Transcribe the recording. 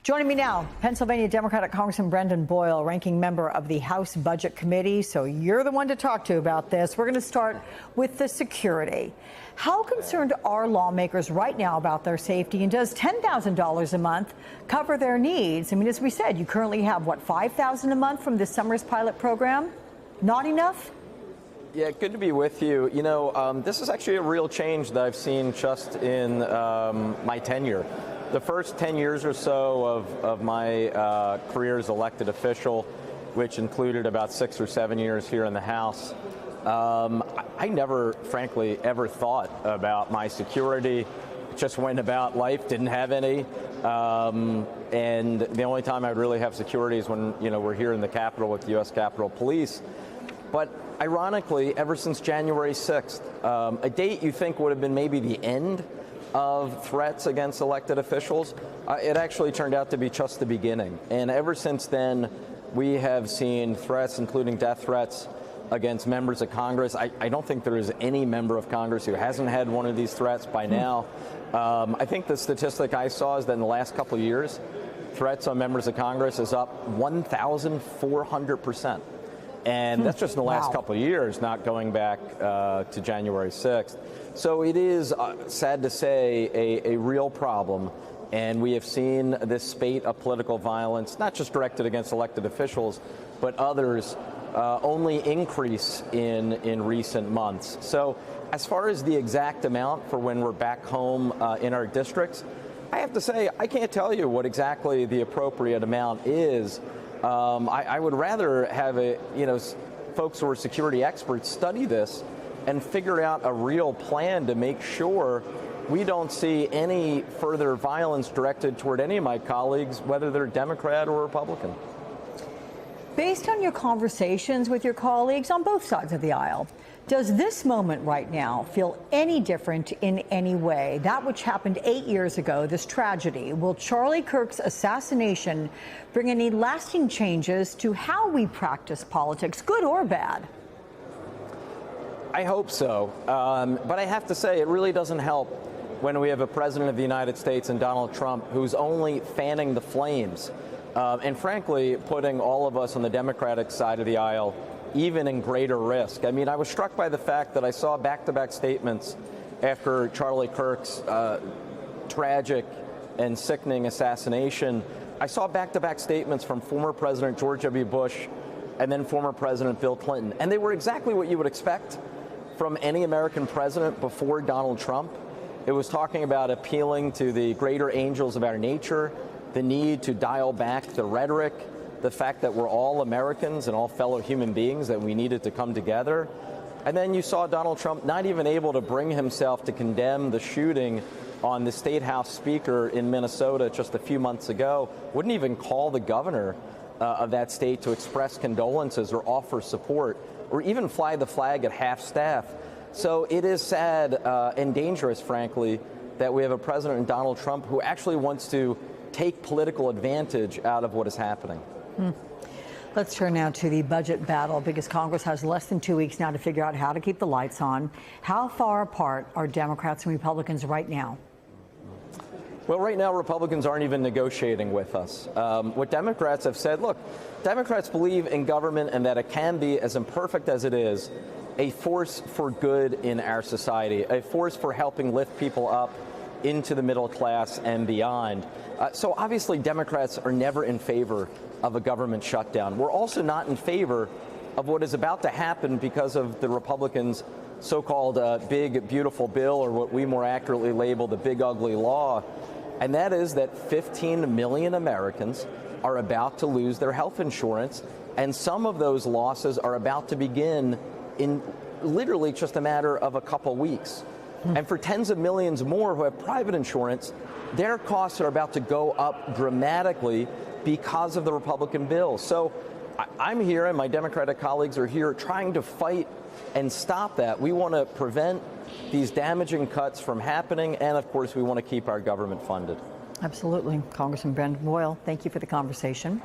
Joining me now, Pennsylvania Democratic Congressman Brendan Boyle, ranking member of the House Budget Committee. So you're the one to talk to about this. We're going to start with the security. How concerned are lawmakers right now about their safety, and does $10,000 a month cover their needs? I mean, as we said, you currently have, what, $5,000 a month from this summer's pilot program? Not enough? Yeah, good to be with you. You know, this is actually a real change that I've seen just in my tenure. The first 10 years or so of my career as elected official, which included about 6 or 7 years here in the House, I never, frankly, ever thought about my security. Just went about life, didn't have any. And the only time I'd really have security is when, you know, we're here in the Capitol with the U.S. Capitol Police. But ironically, ever since January 6th, a date you think would have been maybe the end of threats against elected officials, it actually turned out to be just the beginning. And ever since then, we have seen threats, including death threats, against members of Congress. I don't think there is any member of Congress who hasn't had one of these threats by now. I think the statistic I saw is that in the last couple of years, threats on members of Congress is up 1,400%. And that's just in the last couple of years, not going back to January 6th. So it is, sad to say, a real problem. And we have seen this spate of political violence, not just directed against elected officials, but others, only increase in recent months. So as far as the exact amount for when we're back home in our districts, I have to say, I can't tell you what exactly the appropriate amount is. I would rather have folks who are security experts study this and figure out a real plan to make sure we don't see any further violence directed toward any of my colleagues, whether they're Democrat or Republican. Based on your conversations with your colleagues on both sides of the aisle, does this moment right now feel any different in any way? That which happened 8 years ago, this tragedy, will Charlie Kirk's assassination bring any lasting changes to how we practice politics, good or bad? I hope so. But I have to say, it really doesn't help when we have a president of the United States and Donald Trump who's only fanning the flames and frankly putting all of us on the Democratic side of the aisle even in greater risk. I mean, I was struck by the fact that I saw back-to-back statements after Charlie Kirk's tragic and sickening assassination. I saw back-to-back statements from former President George W. Bush and then former President Bill Clinton. And they were exactly what you would expect from any American president before Donald Trump. It was talking about appealing to the greater angels of our nature, the need to dial back the rhetoric, the fact that we're all Americans and all fellow human beings, that we needed to come together. And then you saw Donald Trump not even able to bring himself to condemn the shooting on the State House Speaker in Minnesota just a few months ago, wouldn't even call the governor of that state to express condolences or offer support, or even fly the flag at half-staff. So it is sad and dangerous, frankly, that we have a president, Donald Trump, who actually wants to take political advantage out of what is happening. Let's turn now to the budget battle, because Congress has less than 2 weeks now to figure out how to keep the lights on. How far apart are Democrats and Republicans right now? Well, right now, Republicans aren't even negotiating with us. What Democrats have said, look, Democrats believe in government and that it can be, as imperfect as it is, a force for good in our society, a force for helping lift people up into the middle class and beyond. So obviously, Democrats are never in favor of a government shutdown. We're also not in favor of what is about to happen because of the Republicans' so-called big, beautiful bill, or what we more accurately label the big, ugly law. And that is that 15 million Americans are about to lose their health insurance, and some of those losses are about to begin in literally just a matter of a couple weeks. And for tens of millions more who have private insurance, their costs are about to go up dramatically because of the Republican bill. So I'm here, and my Democratic colleagues are here, trying to fight and stop that. We want to prevent these damaging cuts from happening, and of course we want to keep our government funded. Absolutely. Congressman Brendan Boyle, thank you for the conversation.